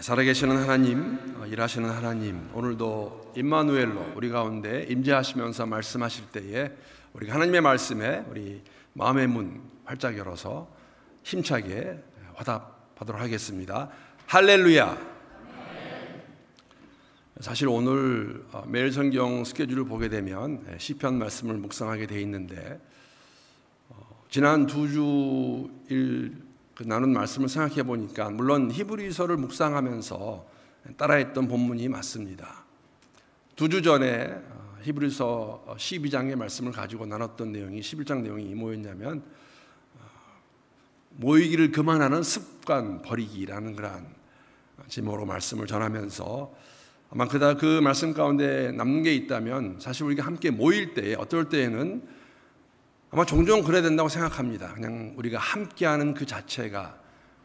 살아계시는 하나님, 일하시는 하나님, 오늘도 임마누엘로 우리 가운데 임재하시면서 말씀하실 때에 우리가 하나님의 말씀에 우리 마음의 문 활짝 열어서 힘차게 화답하도록 하겠습니다. 할렐루야. 사실 오늘 매일 성경 스케줄을 보게 되면 시편 말씀을 묵상하게 돼 있는데 지난 두 주일 나눈 말씀을 생각해 보니까 물론 히브리서를 묵상하면서 따라했던 본문이 맞습니다. 두 주 전에 히브리서 12장의 말씀을 가지고 나눴던 내용이 11장 내용이 뭐였냐면 모이기를 그만하는 습관 버리기라는 그러한 제목으로 말씀을 전하면서 아마 그 말씀 가운데 남는 게 있다면 사실 우리가 함께 모일 때 어떨 때에는 아마 종종 그래야 된다고 생각합니다. 그냥 우리가 함께하는 그 자체가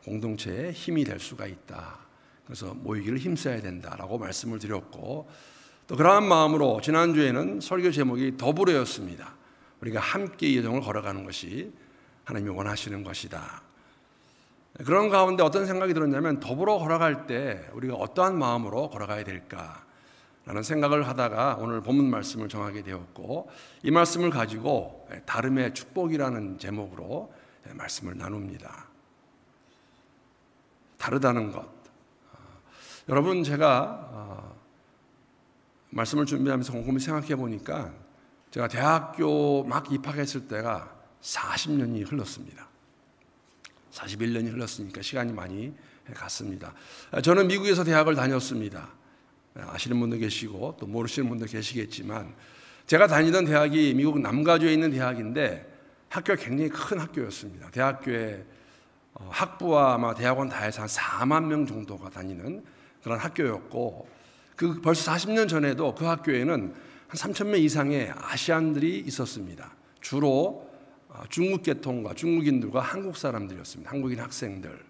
공동체의 힘이 될 수가 있다. 그래서 모이기를 힘써야 된다라고 말씀을 드렸고 또 그러한 마음으로 지난주에는 설교 제목이 더불어였습니다. 우리가 함께 이 여정을 걸어가는 것이 하나님이 원하시는 것이다. 그런 가운데 어떤 생각이 들었냐면 더불어 걸어갈 때 우리가 어떠한 마음으로 걸어가야 될까? 라는 생각을 하다가 오늘 본문 말씀을 정하게 되었고 이 말씀을 가지고 다름의 축복이라는 제목으로 말씀을 나눕니다. 다르다는 것. 여러분 제가 말씀을 준비하면서 곰곰이 생각해 보니까 제가 대학교 막 입학했을 때가 40년이 흘렀습니다. 41년이 흘렀으니까 시간이 많이 갔습니다. 저는 미국에서 대학을 다녔습니다. 아시는 분도 계시고 또 모르시는 분도 계시겠지만 제가 다니던 대학이 미국 남가주에 있는 대학인데 학교가 굉장히 큰 학교였습니다. 대학교에 학부와 아마 대학원 다 해서 한 4만 명 정도가 다니는 그런 학교였고 벌써 40년 전에도 그 학교에는 한 3천 명 이상의 아시안들이 있었습니다. 주로 중국 계통과 중국인들과 한국 사람들이었습니다. 한국인 학생들.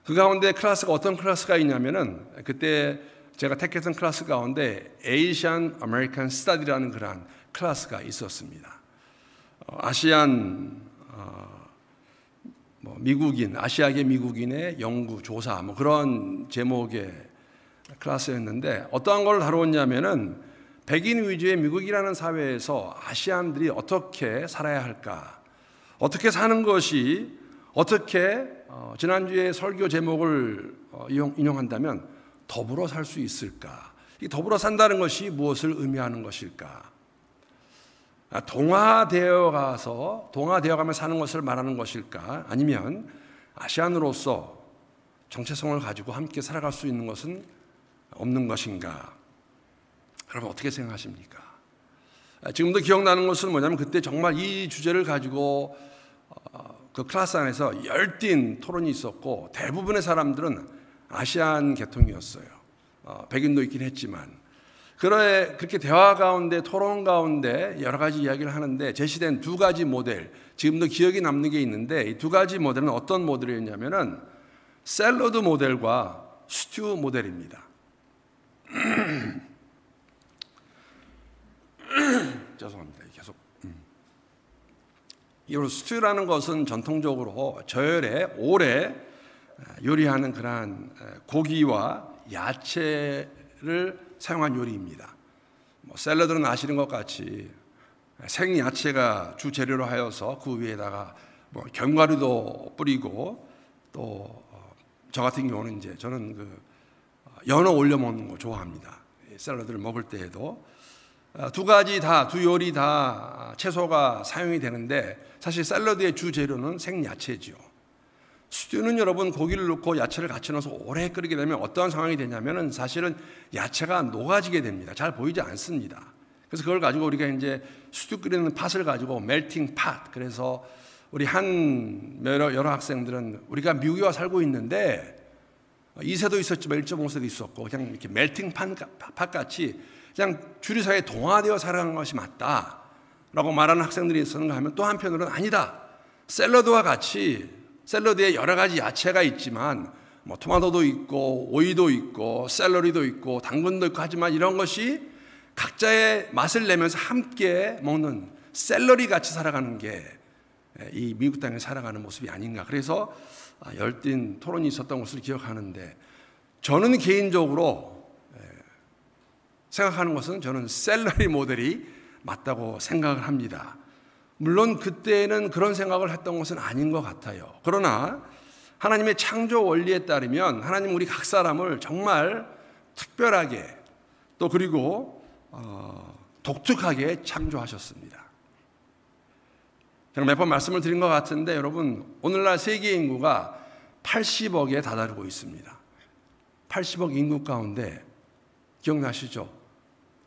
그 가운데 클래스가 어떤 클래스가 있냐면은 그때 제가 택했던 클래스 가운데 Asian American Study라는 그러한 클래스가 있었습니다. 아시안 미국인, 아시아계 미국인의 연구 조사 그런 제목의 클래스였는데 어떠한 걸 다루었냐면은 백인 위주의 미국이라는 사회에서 아시안들이 어떻게 살아야 할까, 어떻게 사는 것이 어떻게 지난주에 설교 제목을 인용한다면 더불어 살 수 있을까? 이 더불어 산다는 것이 무엇을 의미하는 것일까? 동화되어가며 사는 것을 말하는 것일까? 아니면 아시안으로서 정체성을 가지고 함께 살아갈 수 있는 것은 없는 것인가? 여러분 어떻게 생각하십니까? 지금도 기억나는 것은 뭐냐면 그때 정말 이 주제를 가지고 그 클래스 안에서 열띤 토론이 있었고 대부분의 사람들은 아시안 계통이었어요. 백인도 있긴 했지만 그렇게 대화 가운데 토론 가운데 여러 가지 이야기를 하는데 제시된 두 가지 모델 지금도 기억이 남는 게 있는데 이 두 가지 모델은 어떤 모델이었냐면은 샐러드 모델과 스튜 모델입니다. 죄송합니다. 계속. 이 스튜라는 것은 전통적으로 저열에 오래 요리하는 그러한 고기와 야채를 사용한 요리입니다. 샐러드는 아시는 것 같이 생야채가 주 재료로 하여서 그 위에다가 견과류도 뿌리고 또 저 같은 경우는 이제 저는 연어 올려 먹는 거 좋아합니다. 샐러드를 먹을 때에도 두 요리 다 채소가 사용이 되는데 사실 샐러드의 주 재료는 생야채죠. 스튜는 여러분 고기를 넣고 야채를 같이 넣어서 오래 끓이게 되면 어떠한 상황이 되냐면은 사실은 야채가 녹아지게 됩니다. 잘 보이지 않습니다. 그래서 그걸 가지고 우리가 이제 스튜 끓이는 팥을 가지고 멜팅 팥, 그래서 우리 여러 학생들은 우리가 미국에 와 살고 있는데 2세도 있었지만 1.5세도 있었고 그냥 이렇게 멜팅 팥 같이 그냥 주류 사회에 동화되어 살아가는 것이 맞다라고 말하는 학생들이 있었는가 하면 또 한편으로는 아니다. 샐러드와 같이 샐러드에 여러 가지 야채가 있지만 토마토도 있고 오이도 있고 샐러리도 있고 당근도 있고 하지만 이런 것이 각자의 맛을 내면서 함께 먹는 샐러리 같이 살아가는 게 이 미국 땅에 살아가는 모습이 아닌가. 그래서 열띤 토론이 있었던 것을 기억하는데 저는 개인적으로 생각하는 것은 저는 샐러리 모델이 맞다고 생각을 합니다. 물론 그때는 그런 생각을 했던 것은 아닌 것 같아요. 그러나 하나님의 창조 원리에 따르면 하나님 우리 각 사람을 정말 특별하게 또 그리고 독특하게 창조하셨습니다. 제가 몇 번 말씀을 드린 것 같은데 여러분, 오늘날 세계 인구가 80억에 다다르고 있습니다. 80억 인구 가운데 기억나시죠?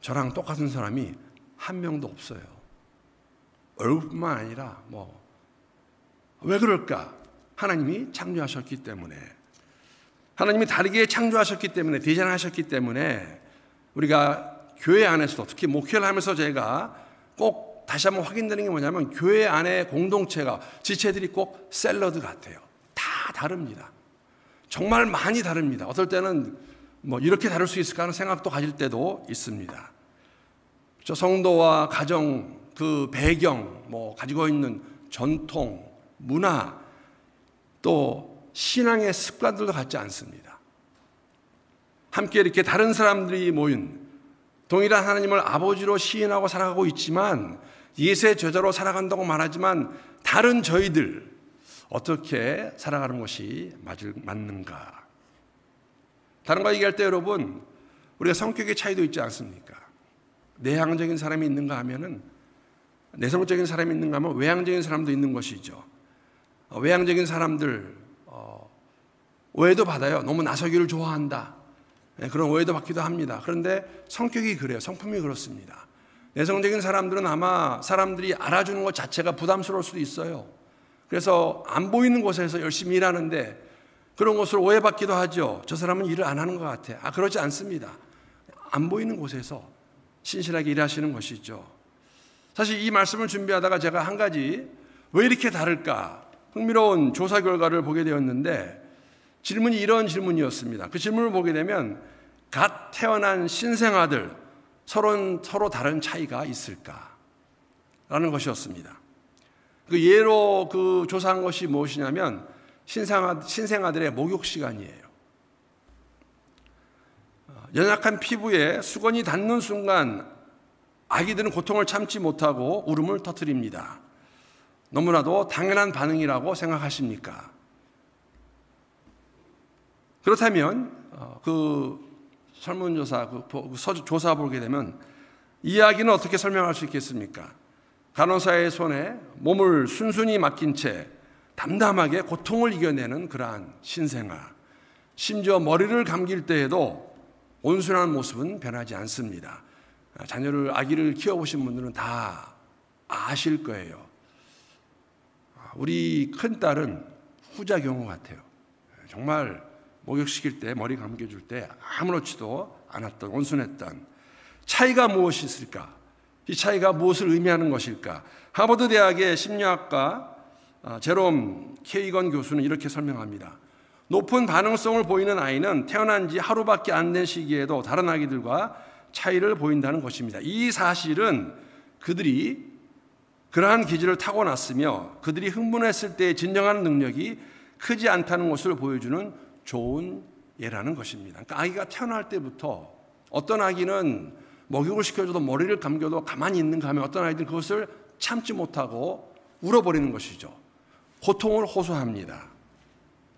저랑 똑같은 사람이 한 명도 없어요. 얼굴뿐만 아니라 왜 그럴까? 하나님이 창조하셨기 때문에, 하나님이 다르게 창조하셨기 때문에, 디자인하셨기 때문에 우리가 교회 안에서도 특히 목회를 하면서 제가 꼭 다시 한번 확인되는 게 뭐냐면 교회 안에 공동체가 지체들이 꼭 샐러드 같아요. 다 다릅니다. 정말 많이 다릅니다. 어떨 때는 이렇게 다를 수 있을까 하는 생각도 가질 때도 있습니다. 저 성도와 가정, 그 배경, 가지고 있는 전통, 문화, 또 신앙의 습관들도 같지 않습니다. 함께 이렇게 다른 사람들이 모인 동일한 하나님을 아버지로 시인하고 살아가고 있지만 예수의 제자로 살아간다고 말하지만 다른 저희들 어떻게 살아가는 것이 맞는가? 다른 거 얘기할 때 여러분, 우리가 성격의 차이도 있지 않습니까? 내향적인 사람이 있는가 하면은, 내성적인 사람이 있는가 하면 외향적인 사람도 있는 것이죠. 외향적인 사람들 오해도 받아요. 너무 나서기를 좋아한다. 그런 오해도 받기도 합니다. 그런데 성격이 그래요. 성품이 그렇습니다. 내성적인 사람들은 아마 사람들이 알아주는 것 자체가 부담스러울 수도 있어요. 그래서 안 보이는 곳에서 열심히 일하는데 그런 것을 오해받기도 하죠. 저 사람은 일을 안 하는 것 같아. 그렇지 않습니다. 안 보이는 곳에서 신실하게 일하시는 것이죠. 사실 이 말씀을 준비하다가 제가 한 가지 왜 이렇게 다를까 흥미로운 조사 결과를 보게 되었는데 질문이 이런 질문이었습니다. 그 질문을 보게 되면 갓 태어난 신생아들 서로 다른 차이가 있을까? 라는 것이었습니다. 그 예로 그 조사한 것이 무엇이냐면 신생아들의 목욕 시간이에요. 연약한 피부에 수건이 닿는 순간 아기들은 고통을 참지 못하고 울음을 터뜨립니다. 너무나도 당연한 반응이라고 생각하십니까? 그렇다면 그 설문조사, 조사 보게 되면 이 이야기는 어떻게 설명할 수 있겠습니까? 간호사의 손에 몸을 순순히 맡긴 채 담담하게 고통을 이겨내는 그러한 신생아, 심지어 머리를 감길 때에도 온순한 모습은 변하지 않습니다. 아기를 키워보신 분들은 다 아실 거예요. 우리 큰딸은 후자 경우 같아요. 정말 목욕시킬 때, 머리 감겨줄 때 아무렇지도 않았던, 온순했던. 차이가 무엇이 있을까? 이 차이가 무엇을 의미하는 것일까? 하버드 대학의 심리학과 제롬 케이건 교수는 이렇게 설명합니다. 높은 반응성을 보이는 아이는 태어난 지 하루밖에 안 된 시기에도 다른 아기들과 차이를 보인다는 것입니다. 이 사실은 그들이 그러한 기질을 타고났으며 그들이 흥분했을 때의 진정한 능력이 크지 않다는 것을 보여주는 좋은 예라는 것입니다. 그러니까 아기가 태어날 때부터 어떤 아기는 목욕을 시켜줘도 머리를 감겨도 가만히 있는가 하면 어떤 아이들은 그것을 참지 못하고 울어버리는 것이죠. 고통을 호소합니다.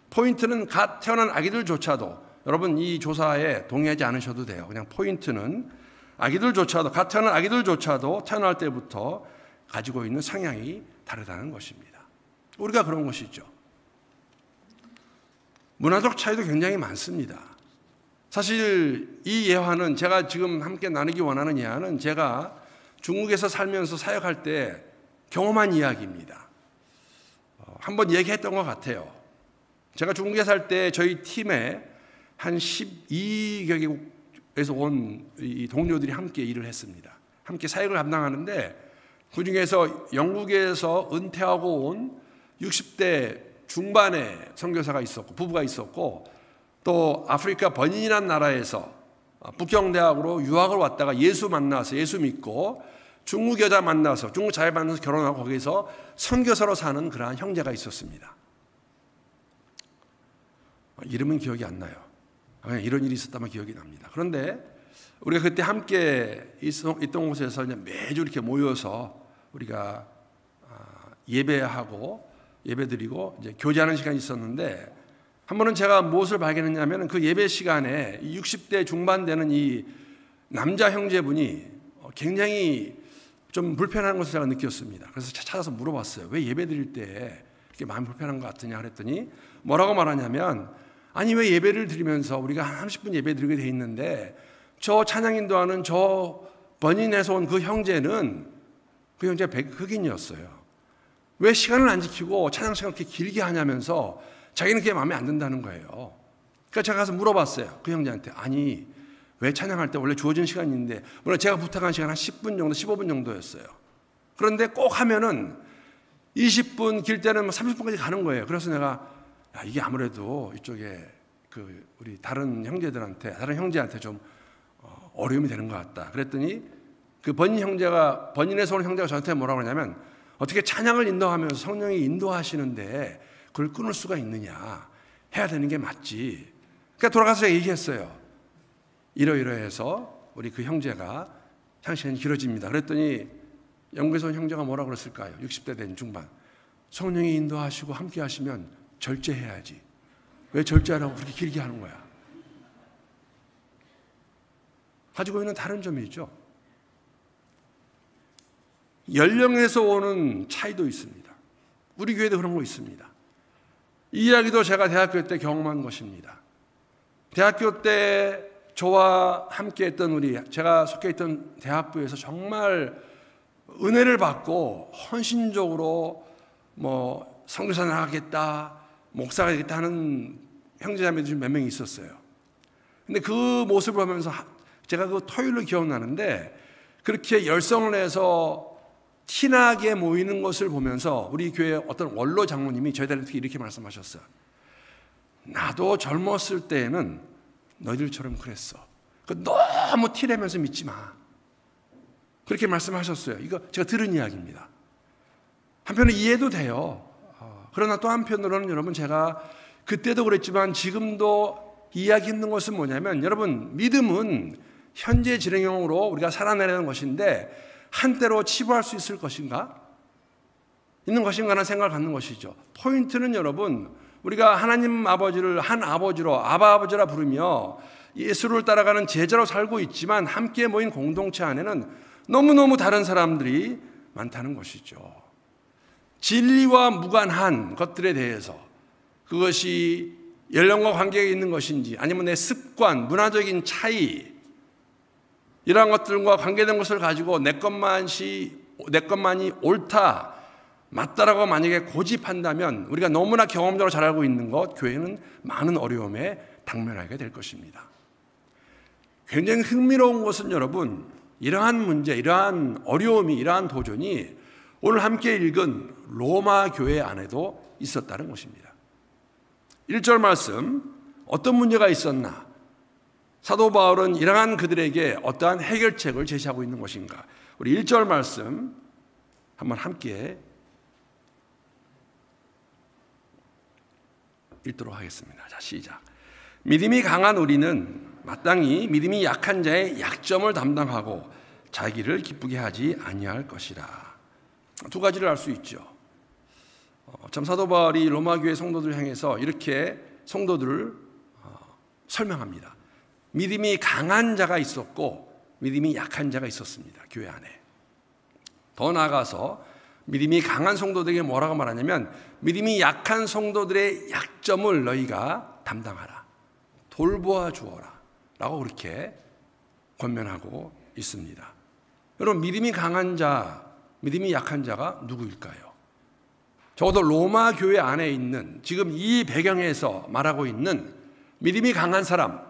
포인트는 갓 태어난 아기들조차도, 여러분 이 조사에 동의하지 않으셔도 돼요. 그냥 포인트는 아기들조차도, 갓 태어난 아기들조차도 태어날 때부터 가지고 있는 성향이 다르다는 것입니다. 우리가 그런 것이죠. 문화적 차이도 굉장히 많습니다. 사실 이 예화는, 제가 지금 함께 나누기 원하는 예화는 제가 중국에서 살면서 사역할 때 경험한 이야기입니다. 한번 얘기했던 것 같아요. 제가 중국에 살 때 저희 팀에 한 12개국에서 온 이 동료들이 함께 일을 했습니다. 함께 사역을 감당하는데 그 중에서 영국에서 은퇴하고 온 60대 중반의 선교사가 있었고, 부부가 있었고, 또 아프리카 버닌이라는 나라에서 북경대학으로 유학을 왔다가 예수 만나서 예수 믿고 중국 여자 만나서 중국 자매 만나서 결혼하고 거기서 선교사로 사는 그러한 형제가 있었습니다. 이름은 기억이 안 나요. 이런 일이 있었다만 기억이 납니다. 그런데 우리가 그때 함께 있던 곳에서 매주 이렇게 모여서 우리가 예배하고 예배드리고 이제 교제하는 시간이 있었는데, 한 번은 제가 무엇을 발견했냐면 그 예배 시간에 60대 중반 되는 이 남자 형제분이 굉장히 좀 불편한 것을 제가 느꼈습니다. 그래서 찾아서 물어봤어요. 왜 예배 드릴 때 이렇게 마음이 불편한 것 같으냐 그랬더니 뭐라고 말하냐면, 아니 왜 예배를 드리면서 우리가 한 30분 예배 드리게 돼 있는데 저 찬양 인도하는 저 번인에서 온 그 형제는 그 형제가 흑인이었어요. 왜 시간을 안 지키고 찬양 시간을 그렇게 길게 하냐면서 자기는 그게 마음에 안 든다는 거예요. 그러니까 제가 가서 물어봤어요. 그 형제한테. 아니 왜 찬양할 때 원래 주어진 시간이 있는데, 물론 제가 부탁한 시간 한 10분 정도 15분 정도였어요. 그런데 꼭 하면은 20분, 길 때는 30분까지 가는 거예요. 그래서 내가 이게 아무래도 이쪽에 그 우리 다른 형제한테 좀 어려움이 되는 것 같다. 그랬더니 그 번인에서 온 형제가 저한테 뭐라고 하냐면, 어떻게 찬양을 인도하면서 성령이 인도하시는데 그걸 끊을 수가 있느냐, 해야 되는 게 맞지. 그러니까 돌아가서 제가 얘기했어요. 이러이러해서 우리 그 형제가 찬양 시간이 길어집니다. 그랬더니 영국에서 온 형제가 뭐라고 그랬을까요? 60대 된 중반. 성령이 인도하시고 함께 하시면 절제해야지. 왜 절제하라고 그렇게 길게 하는 거야? 가지고 있는 다른 점이 있죠. 연령에서 오는 차이도 있습니다. 우리 교회도 그런 거 있습니다. 이 이야기도 제가 대학교 때 경험한 것입니다. 대학교 때 저와 함께 했던 제가 속해 있던 대학부에서 정말 은혜를 받고 헌신적으로 선교사 나가겠다, 목사가 되겠다 하는 형제자매들이 몇 명이 있었어요. 근데 그 모습을 보면서 제가 그 토요일로 기억나는데, 그렇게 열성을 내서 티나게 모이는 것을 보면서 우리 교회 어떤 원로 장로님이 저희들한테 이렇게 말씀하셨어요. 나도 젊었을 때에는 너희들처럼 그랬어. 너무 티내면서 믿지 마. 그렇게 말씀하셨어요. 이거 제가 들은 이야기입니다. 한편은 이해도 돼요. 그러나 또 한편으로는 여러분, 제가 그때도 그랬지만 지금도 이해하기 힘든 것은 뭐냐면, 여러분, 믿음은 현재 진행형으로 우리가 살아내는 것인데 한때로 치부할 수 있을 것인가? 있는 것인가 하는 생각을 갖는 것이죠. 포인트는 여러분, 우리가 하나님 아버지를 한 아버지로, 아바 아버지라 부르며 예수를 따라가는 제자로 살고 있지만 함께 모인 공동체 안에는 너무너무 다른 사람들이 많다는 것이죠. 진리와 무관한 것들에 대해서, 그것이 연령과 관계가 있는 것인지 아니면 내 습관, 문화적인 차이, 이러한 것들과 관계된 것을 가지고 내 것만이 옳다, 맞다라고 만약에 고집한다면 우리가 너무나 경험적으로 잘 알고 있는 것, 교회는 많은 어려움에 당면하게 될 것입니다. 굉장히 흥미로운 것은 여러분, 이러한 문제, 이러한 어려움이, 이러한 도전이 오늘 함께 읽은 로마 교회 안에도 있었다는 것입니다. 1절 말씀, 어떤 문제가 있었나? 사도 바울은 이러한 그들에게 어떠한 해결책을 제시하고 있는 것인가? 우리 1절 말씀 한번 함께 읽도록 하겠습니다. 자, 시작. 믿음이 강한 우리는 마땅히 믿음이 약한 자의 약점을 담당하고 자기를 기쁘게 하지 아니할 것이라. 두 가지를 알 수 있죠. 참 사도 바울이 로마 교회 성도들 향해서 이렇게 성도들을 설명합니다. 믿음이 강한 자가 있었고 믿음이 약한 자가 있었습니다. 교회 안에. 더 나아가서 믿음이 강한 성도들에게 뭐라고 말하냐면, 믿음이 약한 성도들의 약점을 너희가 담당하라, 돌보아 주어라 라고 그렇게 권면하고 있습니다. 여러분, 믿음이 강한 자, 믿음이 약한 자가 누구일까요? 적어도 로마 교회 안에 있는, 지금 이 배경에서 말하고 있는 믿음이 강한 사람,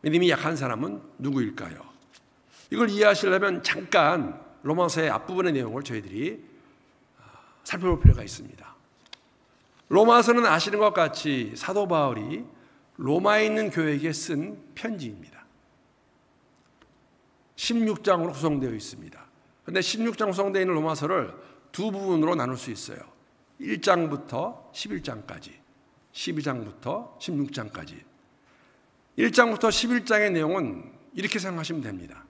믿음이 약한 사람은 누구일까요? 이걸 이해하시려면 잠깐 로마서의 앞부분의 내용을 저희들이 살펴볼 필요가 있습니다. 로마서는 아시는 것 같이 사도 바울이 로마에 있는 교회에게 쓴 편지입니다. 16장으로 구성되어 있습니다. 그런데 16장 구성되어 있는 로마서를 두 부분으로 나눌 수 있어요. 1장부터 11장까지, 12장부터 16장까지. 1장부터 11장의 내용은 이렇게 생각하시면 됩니다.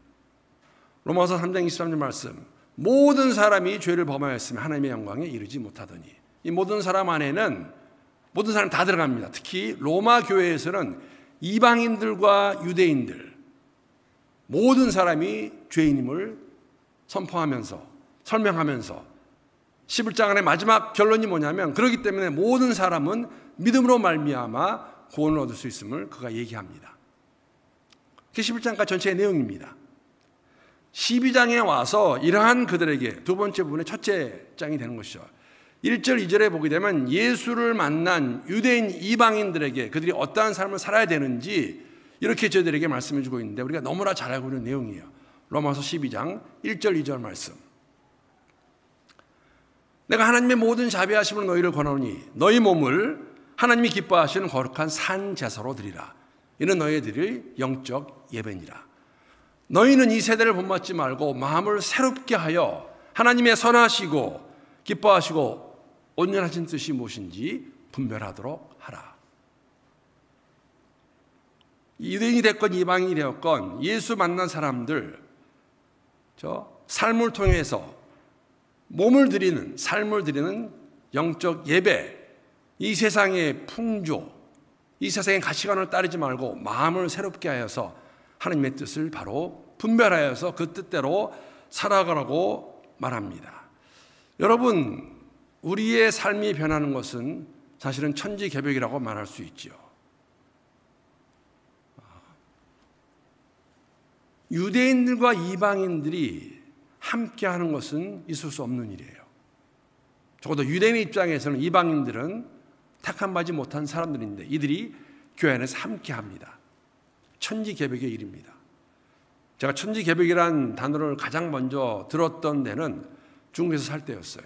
로마서 3장 23절 말씀, 모든 사람이 죄를 범하였으면 하나님의 영광에 이르지 못하더니. 이 모든 사람 안에는 모든 사람 다 들어갑니다. 특히 로마 교회에서는 이방인들과 유대인들, 모든 사람이 죄인임을 선포하면서 설명하면서 11장 안에 마지막 결론이 뭐냐면, 그렇기 때문에 모든 사람은 믿음으로 말미암아 구원을 얻을 수 있음을 그가 얘기합니다. 그게 11장까지 전체의 내용입니다. 12장에 와서 이러한 그들에게 두 번째 부분의 첫째 장이 되는 것이죠. 1절 2절에 보게 되면 예수를 만난 유대인 이방인들에게 그들이 어떠한 삶을 살아야 되는지 이렇게 저희들에게 말씀해 주고 있는데, 우리가 너무나 잘 알고 있는 내용이에요. 로마서 12장 1절 2절 말씀. 내가 하나님의 모든 자비하심으로 너희를 권하노니 너희 몸을 하나님이 기뻐하시는 거룩한 산 제사로 드리라. 이는 너희 드릴 영적 예배니라. 너희는 이 세대를 본받지 말고 마음을 새롭게 하여 하나님의 선하시고 기뻐하시고 온전하신 뜻이 무엇인지 분별하도록 하라. 유대인이 됐건 이방인이 되었건 예수 만난 사람들, 삶을 통해서 몸을 드리는, 삶을 드리는 영적 예배, 이 세상의 풍조, 이 세상의 가치관을 따르지 말고 마음을 새롭게 하여서 하나님의 뜻을 바로 분별하여서 그 뜻대로 살아가라고 말합니다. 여러분, 우리의 삶이 변하는 것은 사실은 천지개벽이라고 말할 수 있죠. 유대인들과 이방인들이 함께하는 것은 있을 수 없는 일이에요. 적어도 유대인의 입장에서는 이방인들은 택함 받지 못한 사람들인데 이들이 교회 안에서 함께합니다. 천지개벽의 일입니다. 제가 천지개벽이라는 단어를 가장 먼저 들었던 데는 중국에서 살 때였어요.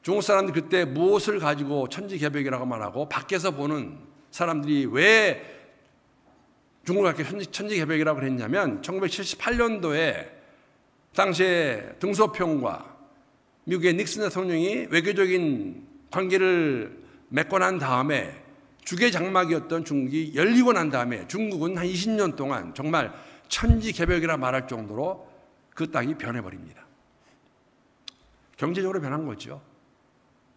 중국 사람들이 그때 무엇을 가지고 천지개벽이라고 말하고 밖에서 보는 사람들이 왜 중국을 그렇게 천지개벽이라고 그랬냐면, 1978년도에 당시에 등소평과 미국의 닉슨 대통령이 외교적인 관계를 맺고 난 다음에 주계장막이었던 중국이 열리고 난 다음에 중국은 한 20년 동안 정말 천지개벽이라 말할 정도로 그 땅이 변해버립니다. 경제적으로 변한 거죠.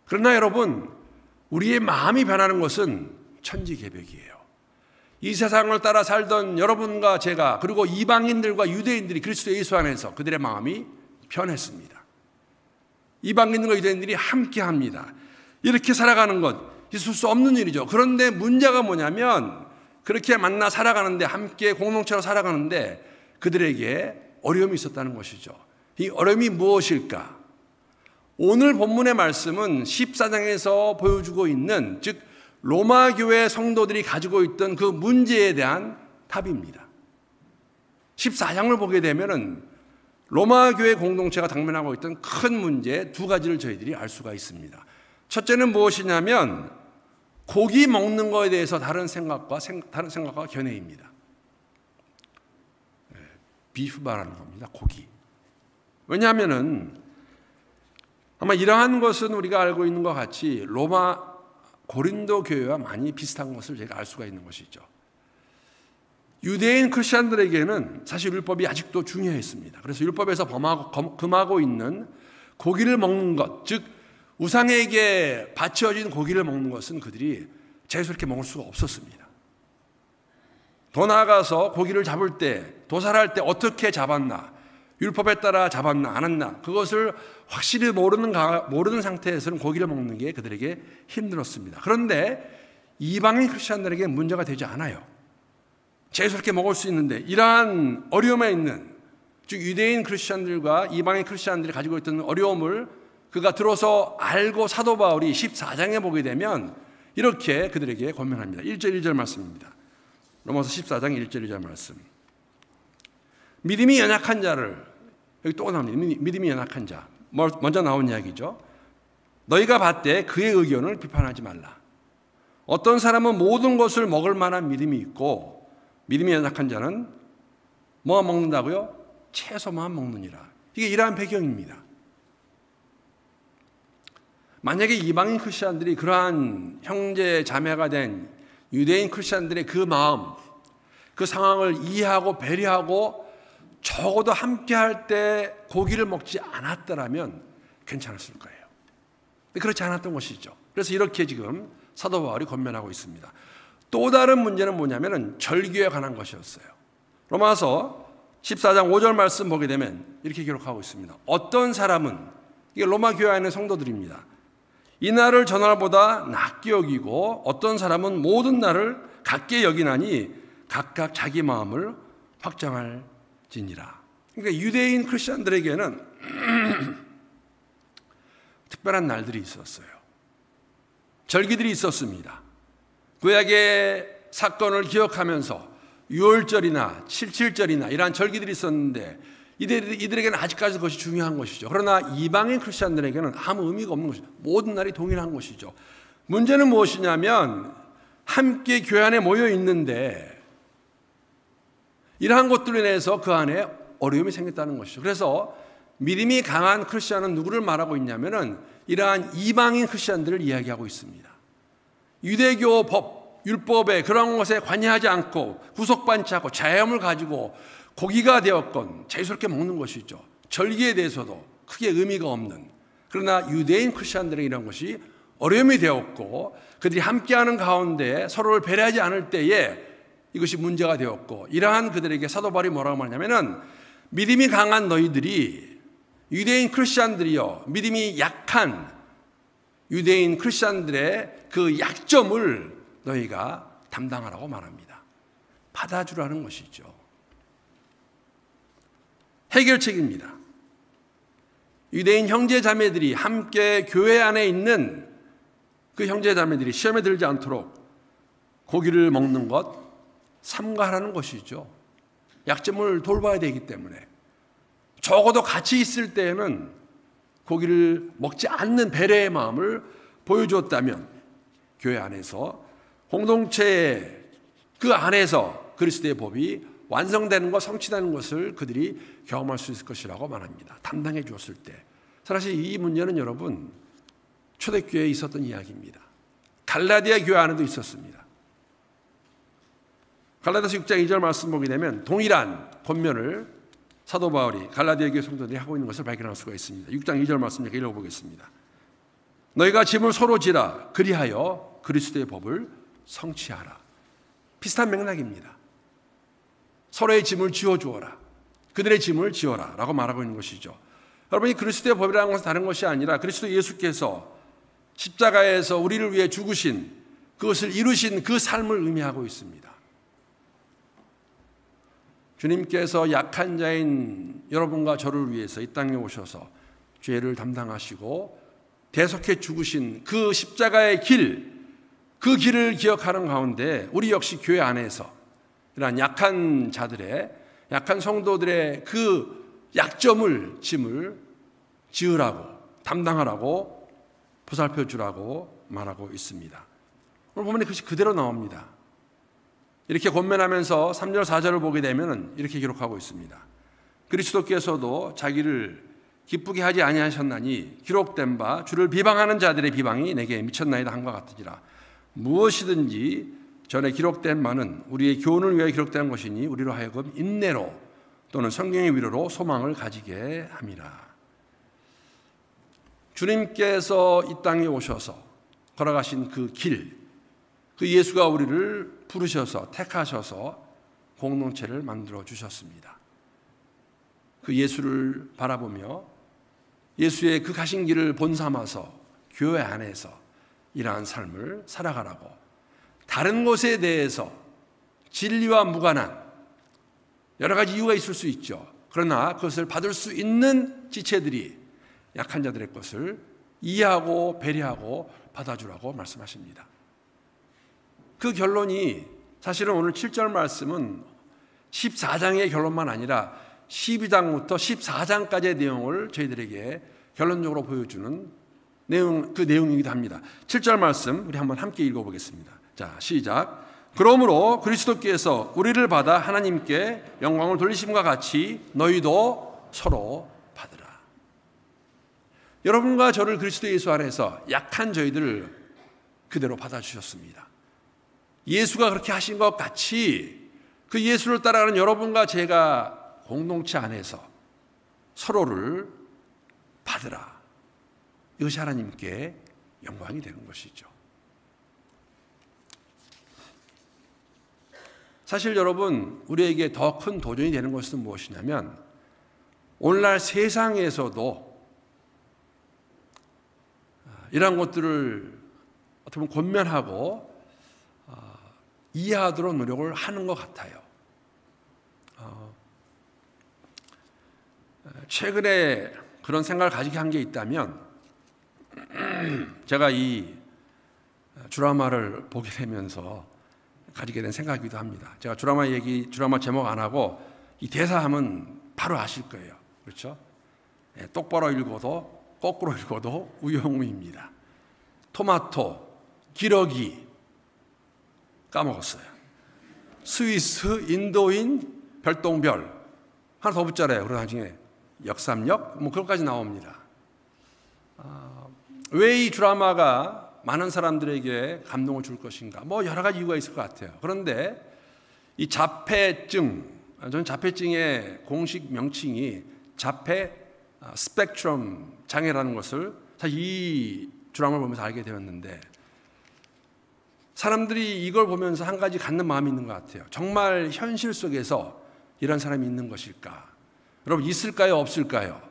그러나 여러분, 우리의 마음이 변하는 것은 천지개벽이에요. 이 세상을 따라 살던 여러분과 제가, 그리고 이방인들과 유대인들이 그리스도 예수 안에서 그들의 마음이 변했습니다. 이방인들과 유대인들이 함께합니다. 이렇게 살아가는 것 있을 수 없는 일이죠. 그런데 문제가 뭐냐면, 그렇게 만나 살아가는데, 함께 공동체로 살아가는데 그들에게 어려움이 있었다는 것이죠. 이 어려움이 무엇일까? 오늘 본문의 말씀은 14장에서 보여주고 있는, 즉 로마 교회 성도들이 가지고 있던 그 문제에 대한 답입니다. 14장을 보게 되면은 로마 교회 공동체가 당면하고 있던 큰 문제 두 가지를 저희들이 알 수가 있습니다. 첫째는 무엇이냐면, 고기 먹는 것에 대해서 다른 생각과 견해입니다. 비프 말하는 겁니다. 고기. 왜냐하면은 아마 이러한 것은 우리가 알고 있는 것 같이 로마 고린도 교회와 많이 비슷한 것을 제가 알 수가 있는 것이죠. 유대인 크리스천들에게는 사실 율법이 아직도 중요했습니다. 그래서 율법에서 금하고 있는 고기를 먹는 것, 즉 우상에게 바쳐진 고기를 먹는 것은 그들이 자유스럽게 먹을 수가 없었습니다. 더 나아가서 고기를 잡을 때, 도살할 때 어떻게 잡았나, 율법에 따라 잡았나 안 했나, 그것을 확실히 모르는 상태에서는 고기를 먹는 게 그들에게 힘들었습니다. 그런데 이방인 크리스천들에게 문제가 되지 않아요. 자유스럽게 먹을 수 있는데, 이러한 어려움에 있는, 즉 유대인 크리스천들과 이방인 크리스천들이 가지고 있던 어려움을 그가 들어서 알고 사도 바울이 14장에 보게 되면 이렇게 그들에게 권면합니다. 1절 1절 말씀입니다. 로마서 14장 1절 2절 말씀. 믿음이 연약한 자를, 여기 또 나옵니다. 믿음이 연약한 자. 먼저 나온 이야기죠. 너희가 봤되 그의 의견을 비판하지 말라. 어떤 사람은 모든 것을 먹을 만한 믿음이 있고, 믿음이 연약한 자는 뭐 먹는다고요? 채소만 먹느니라. 이게 이러한 배경입니다. 만약에 이방인 크리스천들이 그러한 형제 자매가 된 유대인 크리스천들의 그 마음, 그 상황을 이해하고 배려하고 적어도 함께 할 때 고기를 먹지 않았더라면 괜찮았을 거예요. 그렇지 않았던 것이죠. 그래서 이렇게 지금 사도 바울이 권면하고 있습니다. 또 다른 문제는 뭐냐면 절기에 관한 것이었어요. 로마서 14장 5절 말씀 보게 되면 이렇게 기록하고 있습니다. 어떤 사람은, 이게 로마 교회 안의 성도들입니다. 이 날을 저 날보다 낮게 여기고 어떤 사람은 모든 날을 같게 여기나니 각각 자기 마음을 확정할지니라. 그러니까 유대인 크리스천들에게는 특별한 날들이 있었어요. 절기들이 있었습니다. 구약의 사건을 기억하면서 유월절이나 칠칠절이나 이러한 절기들이 있었는데 이들에게는 아직까지 그것이 중요한 것이죠. 그러나 이방인 크리스천들에게는 아무 의미가 없는 것이죠. 모든 날이 동일한 것이죠. 문제는 무엇이냐면 함께 교회 안에 모여 있는데 이러한 것들로 인해서 그 안에 어려움이 생겼다는 것이죠. 그래서 믿음이 강한 크리스천은 누구를 말하고 있냐면은 이러한 이방인 크리스천들을 이야기하고 있습니다. 유대교 법, 율법에 그런 것에 관여하지 않고 구속받지 않고 자유함을 가지고 고기가 되었건 자유스럽게 먹는 것이죠. 절기에 대해서도 크게 의미가 없는, 그러나 유대인 크리스천들은 이런 것이 어려움이 되었고 그들이 함께하는 가운데 서로를 배려하지 않을 때에 이것이 문제가 되었고, 이러한 그들에게 사도 바울이 뭐라고 말하냐면은 믿음이 강한 너희들이, 유대인 크리스천들이요, 믿음이 약한 유대인 크리스천들의 그 약점을 너희가 담당하라고 말합니다. 받아주라는 것이죠. 해결책입니다. 유대인 형제 자매들이 함께 교회 안에 있는 그 형제 자매들이 시험에 들지 않도록 고기를 먹는 것 삼가하라는 것이죠. 약점을 돌봐야 되기 때문에 적어도 같이 있을 때에는 고기를 먹지 않는 배려의 마음을 보여주었다면 교회 안에서 공동체 그 안에서 그리스도의 법이 완성되는 것, 성취되는 것을 그들이 경험할 수 있을 것이라고 말합니다. 담당해 주었을 때. 사실 이 문제는 여러분 초대교회에 있었던 이야기입니다. 갈라디아 교회 안에도 있었습니다. 갈라디아서 6장 2절 말씀 보게 되면 동일한 권면을 사도 바울이 갈라디아 교회 성도들이 하고 있는 것을 발견할 수가 있습니다. 6장 2절 말씀 읽어보겠습니다. 너희가 짐을 서로 지라 그리하여 그리스도의 법을 성취하라. 비슷한 맥락입니다. 서로의 짐을 지어주어라. 그들의 짐을 지어라 라고 말하고 있는 것이죠. 여러분이 그리스도의 법이라는 것은 다른 것이 아니라 그리스도 예수께서 십자가에서 우리를 위해 죽으신 그것을 이루신 그 삶을 의미하고 있습니다. 주님께서 약한 자인 여러분과 저를 위해서 이 땅에 오셔서 죄를 담당하시고 대속해 죽으신 그 십자가의 길, 그 길을 기억하는 가운데 우리 역시 교회 안에서 이러한 약한 자들의, 약한 성도들의 그 약점을, 짐을 지으라고, 담당하라고, 보살펴 주라고 말하고 있습니다. 오늘 보면 그것이 그대로 나옵니다. 이렇게 권면하면서 3절 4절을 보게 되면 이렇게 기록하고 있습니다. 그리스도께서도 자기를 기쁘게 하지 아니하셨나니 기록된 바 주를 비방하는 자들의 비방이 내게 미쳤나이다 한과 같으니라. 무엇이든지 전에 기록된 바는 우리의 교훈을 위하여 기록된 것이니 우리로 하여금 인내로 또는 성경의 위로로 소망을 가지게 함이라. 주님께서 이 땅에 오셔서 걸어가신 그 길, 그 예수가 우리를 부르셔서 택하셔서 공동체를 만들어 주셨습니다. 그 예수를 바라보며 예수의 그 가신 길을 본삼아서 교회 안에서 이러한 삶을 살아가라고, 다른 것에 대해서 진리와 무관한 여러 가지 이유가 있을 수 있죠. 그러나 그것을 받을 수 있는 지체들이 약한 자들의 것을 이해하고 배려하고 받아주라고 말씀하십니다. 그 결론이 사실은 오늘 7절 말씀은 14장의 결론만 아니라 12장부터 14장까지의 내용을 저희들에게 결론적으로 보여주는 그 내용이기도 합니다. 7절 말씀 우리 한번 함께 읽어보겠습니다. 자, 시작. 그러므로 그리스도께서 우리를 받아 하나님께 영광을 돌리심과 같이 너희도 서로 받으라. 여러분과 저를 그리스도 예수 안에서 약한 저희들을 그대로 받아주셨습니다. 예수가 그렇게 하신 것 같이 그 예수를 따라가는 여러분과 제가 공동체 안에서 서로를 받으라. 이것이 하나님께 영광이 되는 것이죠. 사실 여러분, 우리에게 더 큰 도전이 되는 것은 무엇이냐면 오늘날 세상에서도 이러한 것들을 어떻게 보면 권면하고 이해하도록 노력을 하는 것 같아요. 최근에 그런 생각을 가지게 한 게 있다면 제가 이 드라마를 보게 되면서 가지게 된 생각이기도 합니다. 제가 드라마 제목 안 하고 이 대사 하면 바로 아실 거예요. 그렇죠? 똑바로 읽어도 거꾸로 읽어도 우영우입니다. 토마토, 기러기 까먹었어요. 스위스, 인도인, 별똥별 하나 더 붙잖아요. 그리고 나중에 역삼역 뭐 그것까지 나옵니다. 왜 이 드라마가 많은 사람들에게 감동을 줄 것인가? 뭐 여러 가지 이유가 있을 것 같아요. 그런데 이 자폐증, 저는 자폐증의 공식 명칭이 자폐 스펙트럼 장애라는 것을 사실 이 드라마를 보면서 알게 되었는데, 사람들이 이걸 보면서 한 가지 갖는 마음이 있는 것 같아요. 정말 현실 속에서 이런 사람이 있는 것일까? 여러분, 있을까요? 없을까요?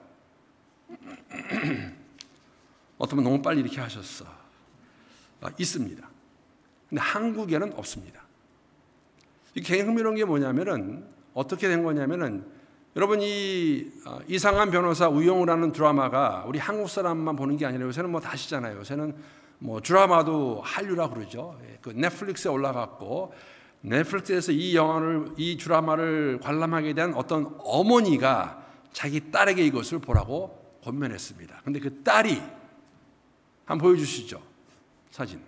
어떤 분 너무 빨리 이렇게 하셨어. 있습니다. 근데 한국에는 없습니다. 이게 굉장히 흥미로운 게 뭐냐면은, 어떻게 된 거냐면은, 여러분, 이 이상한 변호사 우영우라는 드라마가 우리 한국 사람만 보는 게 아니라 요새는 뭐 다시잖아요. 요새는 뭐 드라마도 한류라 그러죠. 그 넷플릭스에 올라갔고, 넷플릭스에서 이 드라마를 관람하게 된 어떤 어머니가 자기 딸에게 이것을 보라고 권면했습니다. 근데 그 딸이 한번 보여주시죠. 사진.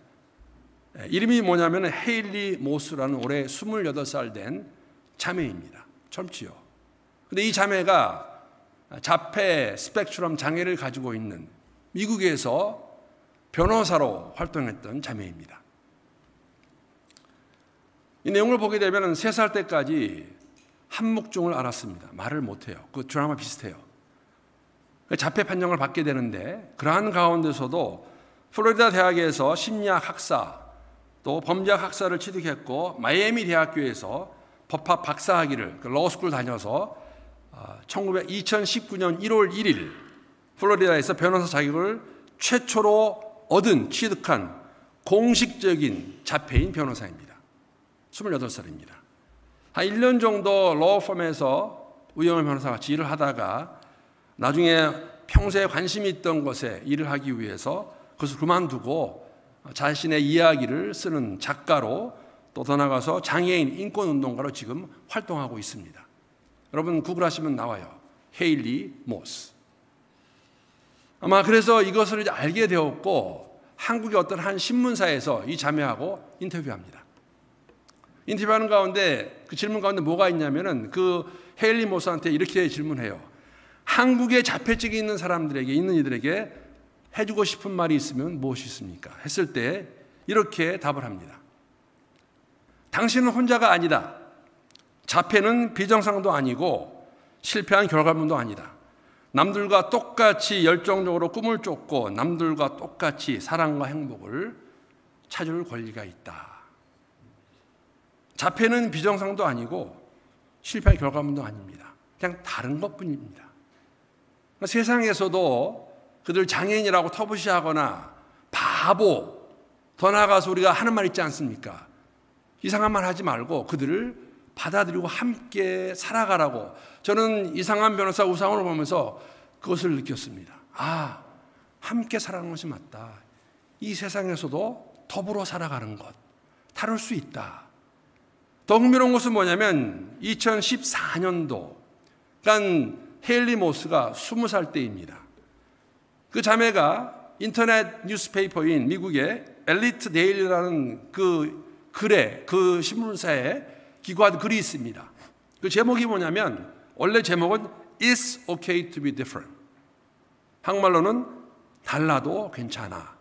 이름이 뭐냐면 헤일리 모스라는 올해 28살 된 자매입니다. 젊지요. 근데 이 자매가 자폐 스펙트럼 장애를 가지고 있는 미국에서 변호사로 활동했던 자매입니다. 이 내용을 보게 되면 3살 때까지 한묵증을 앓았습니다. 말을 못해요. 그 드라마 비슷해요. 자폐 판정을 받게 되는데, 그러한 가운데서도 플로리다 대학에서 심리학 학사 또 범죄학 학사를 취득했고, 마이애미 대학교에서 법학 박사학위를 로스쿨 다녀서 2019년 1월 1일 플로리다에서 변호사 자격을 최초로 취득한 공식적인 자폐인 변호사입니다. 28살입니다. 한 1년 정도 로펌에서 우영우 변호사와 같이 일을 하다가 나중에 평소에 관심이 있던 것에 일을 하기 위해서 그것을 그만두고 자신의 이야기를 쓰는 작가로, 또 더 나아가서 장애인 인권운동가로 지금 활동하고 있습니다. 여러분 구글하시면 나와요. 헤일리 모스. 아마 그래서 이것을 이제 알게 되었고, 한국의 어떤 한 신문사에서 이 자매하고 인터뷰합니다. 인터뷰하는 가운데 그 질문 가운데 뭐가 있냐면은, 그 헤일리 모스한테 이렇게 질문해요. 한국에 자폐증이 있는 사람들에게, 있는 이들에게 해주고 싶은 말이 있으면 무엇이 있습니까? 했을 때 이렇게 답을 합니다. 당신은 혼자가 아니다. 자폐는 비정상도 아니고 실패한 결과물도 아니다. 남들과 똑같이 열정적으로 꿈을 쫓고 남들과 똑같이 사랑과 행복을 찾을 권리가 있다. 자폐는 비정상도 아니고 실패한 결과물도 아닙니다. 그냥 다른 것뿐입니다. 세상에서도 그들 장애인이라고 터부시하거나 바보, 더 나아가서 우리가 하는 말 있지 않습니까? 이상한 말 하지 말고 그들을 받아들이고 함께 살아가라고, 저는 이상한 변호사 우상을 보면서 그것을 느꼈습니다. 아, 함께 살아가는 것이 맞다. 이 세상에서도 더불어 살아가는 것, 다룰 수 있다. 더 흥미로운 것은 뭐냐면 2014년도, 그러니까 헤일리 모스가 20살 때입니다. 그 자매가 인터넷 뉴스페이퍼인 미국의 엘리트 데일리라는 그 신문사에 기고한 글이 있습니다. 그 제목이 뭐냐면, 원래 제목은 It's okay to be different. 한국말로는 달라도 괜찮아.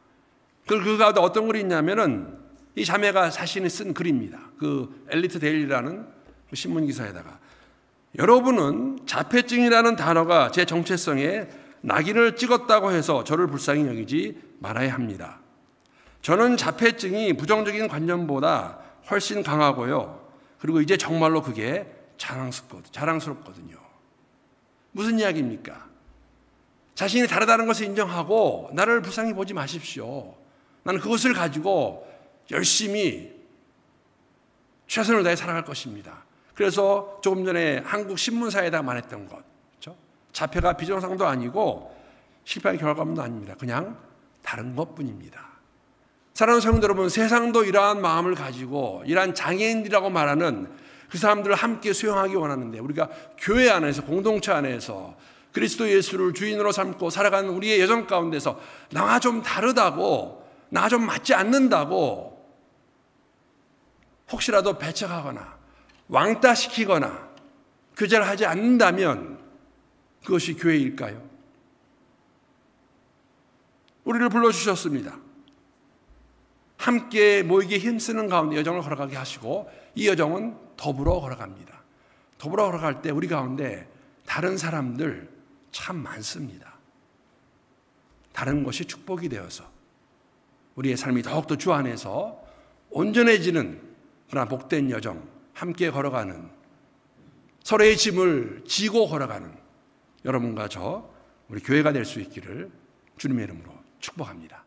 그 가운데 어떤 글이 있냐면은, 이 자매가 자신이 쓴 글입니다. 그 엘리트 데일리라는 신문기사에다가 여러분은 자폐증이라는 단어가 제 정체성에 낙인을 찍었다고 해서 저를 불쌍히 여기지 말아야 합니다. 저는 자폐증이 부정적인 관념보다 훨씬 강하고요. 그리고 이제 정말로 그게 자랑스럽거든요. 무슨 이야기입니까? 자신이 다르다는 것을 인정하고 나를 불쌍히 보지 마십시오. 나는 그것을 가지고 열심히 최선을 다해 살아갈 것입니다. 그래서 조금 전에 한국 신문사에다 말했던 것, 그렇죠? 자폐가 비정상도 아니고 실패한 결과물도 아닙니다. 그냥 다른 것뿐입니다. 사랑하는 성도 여러분, 세상도 이러한 마음을 가지고 이러한 장애인이라고 말하는 그 사람들을 함께 수용하기 원하는데, 우리가 교회 안에서, 공동체 안에서 그리스도 예수를 주인으로 삼고 살아가는 우리의 여정 가운데서 나와 좀 다르다고, 나와 좀 맞지 않는다고 혹시라도 배척하거나 왕따시키거나 교제를 하지 않는다면 그것이 교회일까요? 우리를 불러주셨습니다. 함께 모이기에 힘쓰는 가운데 여정을 걸어가게 하시고, 이 여정은 더불어 걸어갑니다. 더불어 걸어갈 때 우리 가운데 다른 사람들 참 많습니다. 다른 것이 축복이 되어서 우리의 삶이 더욱더 주 안에서 온전해지는 그런 복된 여정, 함께 걸어가는, 서로의 짐을 지고 걸어가는 여러분과 저, 우리 교회가 될 수 있기를 주님의 이름으로 축복합니다.